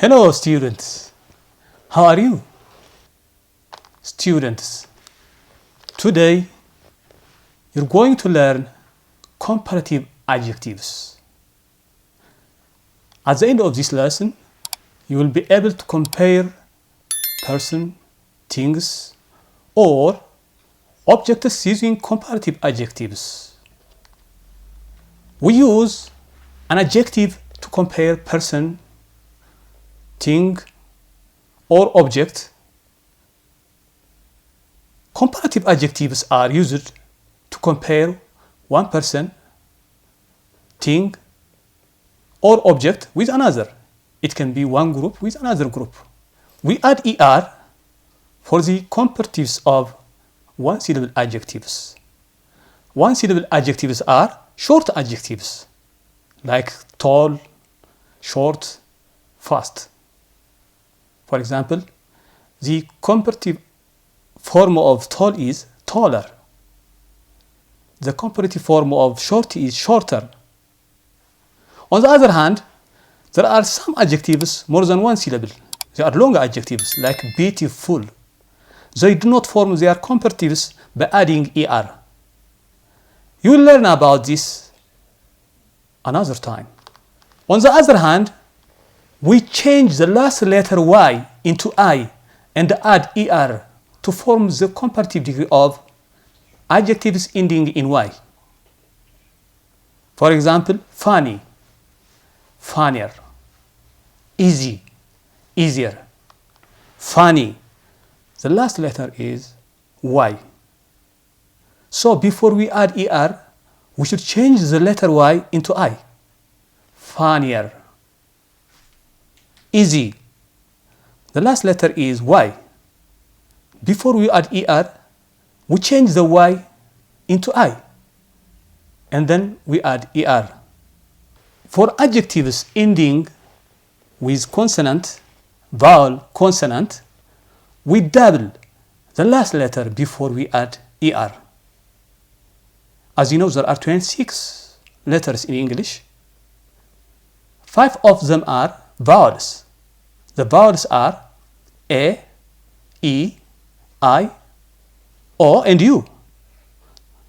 Hello students, how are you? Students, today you're going to learn comparative adjectives. At the end of this lesson, you will be able to compare person, things, or objects using comparative adjectives. We use an adjective to compare person, thing, or object. Comparative adjectives are used to compare one person, thing, or object with another. It can be one group with another group. We add er for the comparatives of one-syllable adjectives. One-syllable adjectives are short adjectives like tall, short, fast. For example, the comparative form of tall is taller. The comparative form of short is shorter. On the other hand, there are some adjectives more than one syllable. They are long adjectives like beautiful. They do not form their comparatives by adding er. You will learn about this another time. On the other hand, we change the last letter y into I and add er to form the comparative degree of adjectives ending in y. For example, funny, funnier, easy, easier, funny. The last letter is y. So before we add er, we should change the letter y into I. Funnier, easy. The last letter is y. Before we add er, we change the y into I. And then we add er. For adjectives ending with consonant, vowel, consonant, we double the last letter before we add er. As you know, there are 26 letters in English. 5 of them are vowels. The vowels are A, E, I, O, and U.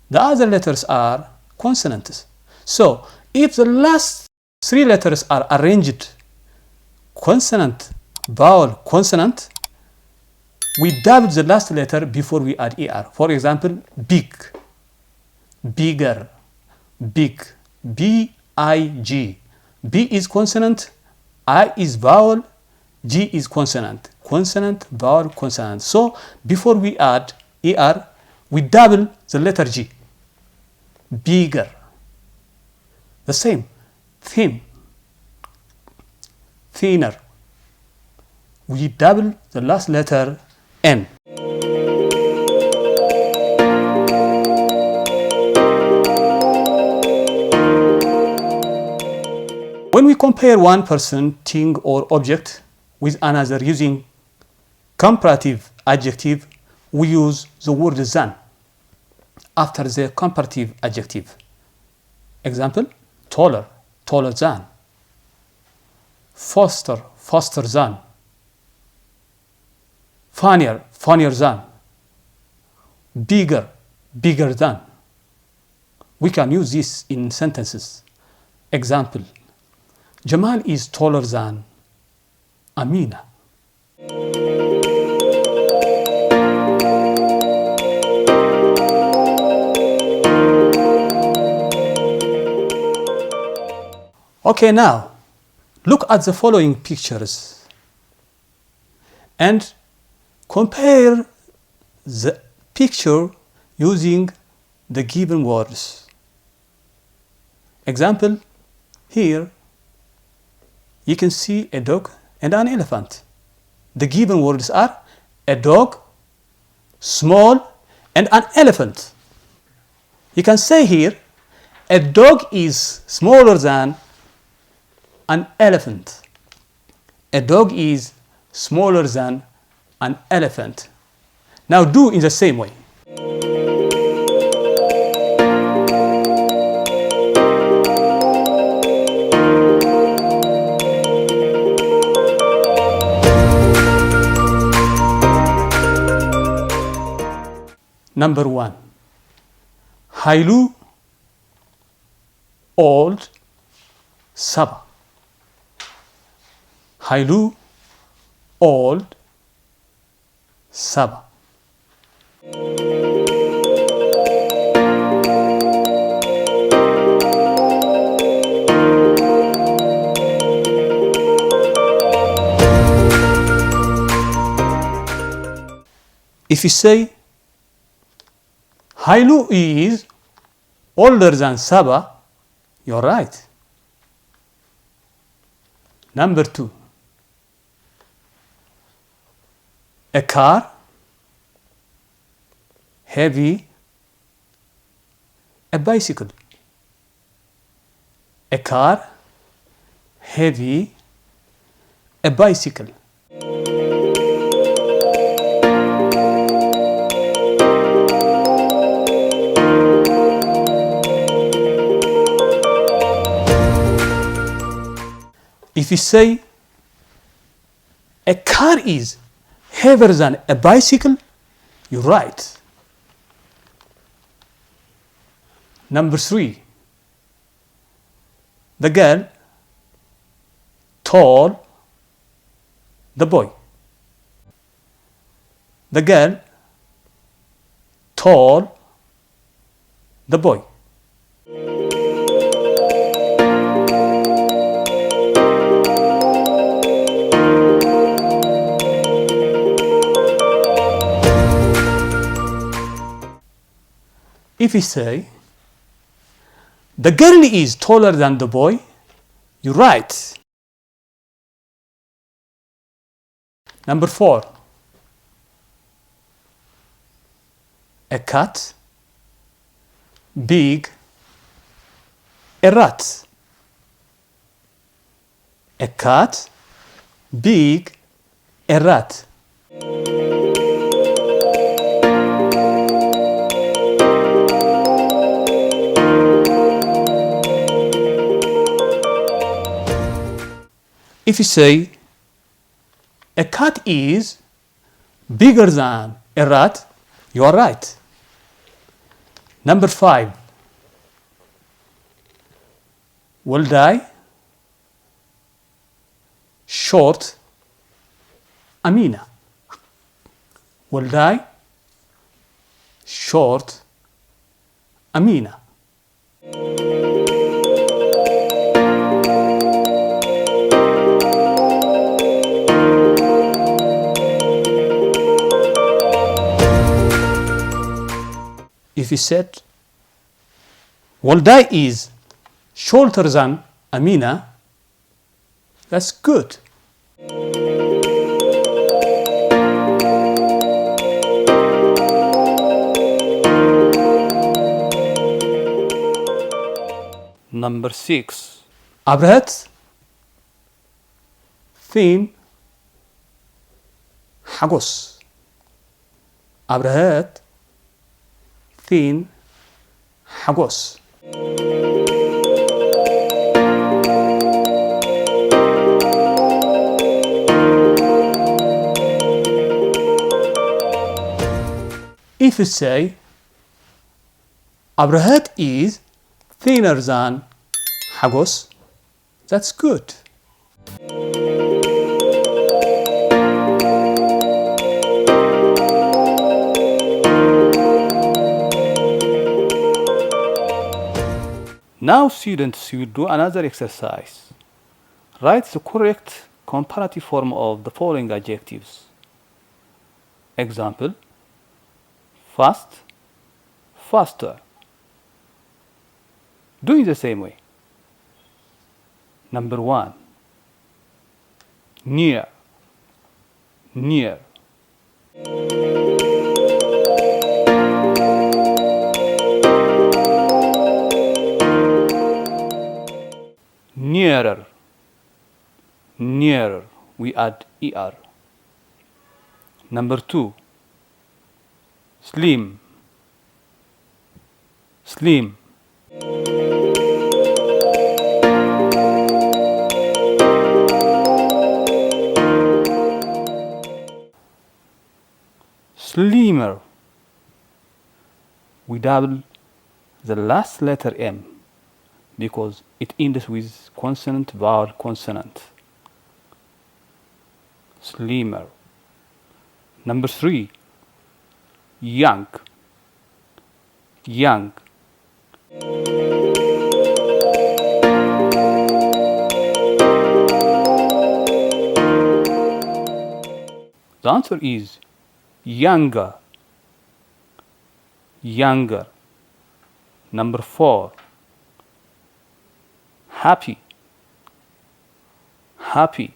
The other letters are consonants. So, if the last 3 letters are arranged consonant, vowel, consonant, we double the last letter before we add er. For example, big, bigger, big, B-I-G. B is consonant, I is vowel, G is consonant. Consonant, vowel, consonant. So before we add er, we double the letter G. Bigger. The same. Thin. Thinner. We double the last letter N. When we compare one person, thing, or object with another using comparative adjective, we use the word than after the comparative adjective. Example, taller, taller than. Faster, faster than. Funnier, funnier than. Bigger, bigger than. We can use this in sentences. Example, Jamal is taller than Amina. Okay, now look at the following pictures and compare the picture using the given words. Example, here you can see a dog and an elephant. The given words are a dog, small, and an elephant. You can say here, a dog is smaller than an elephant. A dog is smaller than an elephant. Now do in the same way. Number 1. Hailu old Saba. Hailu old Saba. If you say Hailu is older than Saba, you're right. Number 2. A car, heavy, a bicycle. A car, heavy, a bicycle. If you say a car is heavier than a bicycle, you're right. Number 3. The girl told the boy. The girl told the boy. If we say the girl is taller than the boy, you're right. Number 4. A cat, big, a rat. A cat, big, a rat. If you say a cat is bigger than a rat, you are right. Number 5. Walday, short, Amina. Walday, short, Amina. If you said Walday is shorter than Amina, that's good. Number 6. Abrahat thin Hagos. Abrahat thin Hagos. If you say Abrahat is thinner than Hagos, that's good. Now students will do another exercise. Write the correct comparative form of the following adjectives. Example: fast, faster. Do it the same way. Number 1. Near, near. Nearer, nearer. We add er. Number 2. Slim, slim. Slimmer, we double the last letter M because it ends with consonant, vowel, consonant. Slimmer. Number 3, young. Young. The answer is younger. Younger. Number 4, happy. Happy.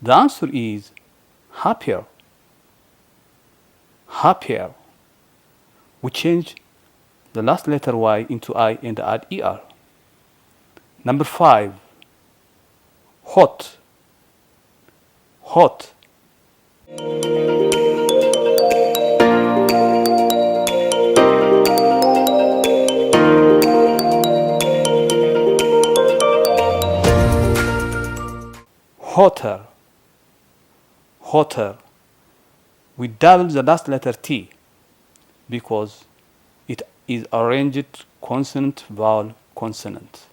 The answer is happier. Happier. We change the last letter Y into I and add ER. Number 5, hot. Hot. Hotter. Hotter. We double the last letter T because it is arranged consonant, vowel, consonant.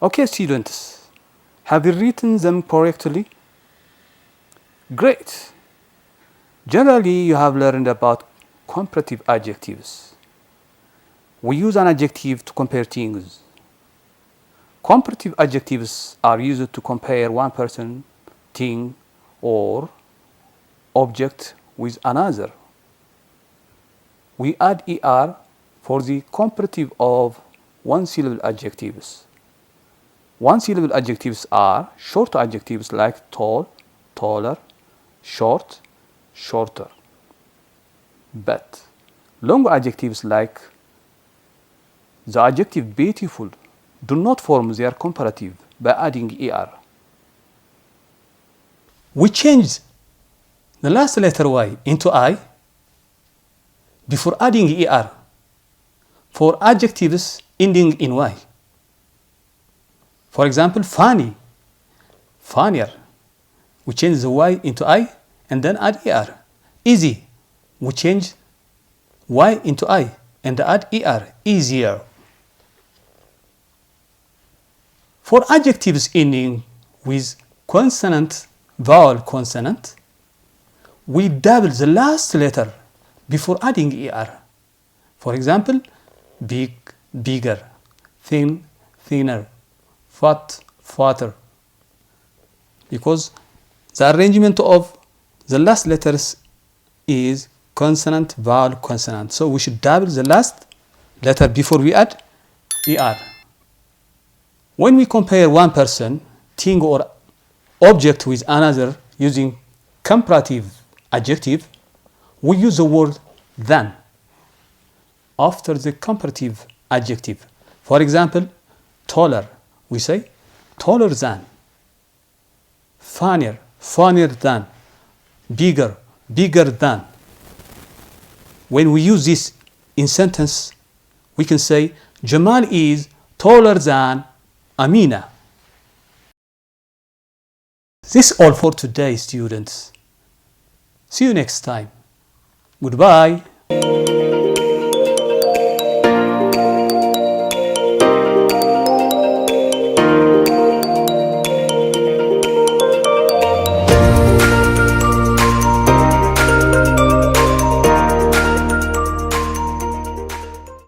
Okay, students, have you written them correctly? Great. Generally, you have learned about comparative adjectives. We use an adjective to compare things. Comparative adjectives are used to compare one person, thing, or object with another. We add ER for the comparative of one-syllable adjectives. One-syllable adjectives are short adjectives like tall, taller, short, shorter. But long adjectives like the adjective beautiful do not form their comparative by adding ER. We change the last letter Y into I before adding ER for adjectives ending in Y. For example, funny, funnier. We change the Y into I and then add ER. Easy. We change Y into I and add ER. Easier. For adjectives ending with consonant, vowel, consonant, we double the last letter before adding ER. For example, big, bigger, thin, thinner, fat, fatter. Because the arrangement of the last letters is consonant, vowel, consonant. So we should double the last letter before we add ER. When we compare one person, thing, or object with another using comparative adjective, we use the word than after the comparative adjective. For example, taller, we say taller than, funnier, funnier than, bigger, bigger than. When we use this in sentence, we can say Jamal is taller than Amina. This is all for today, students. See you next time. Goodbye.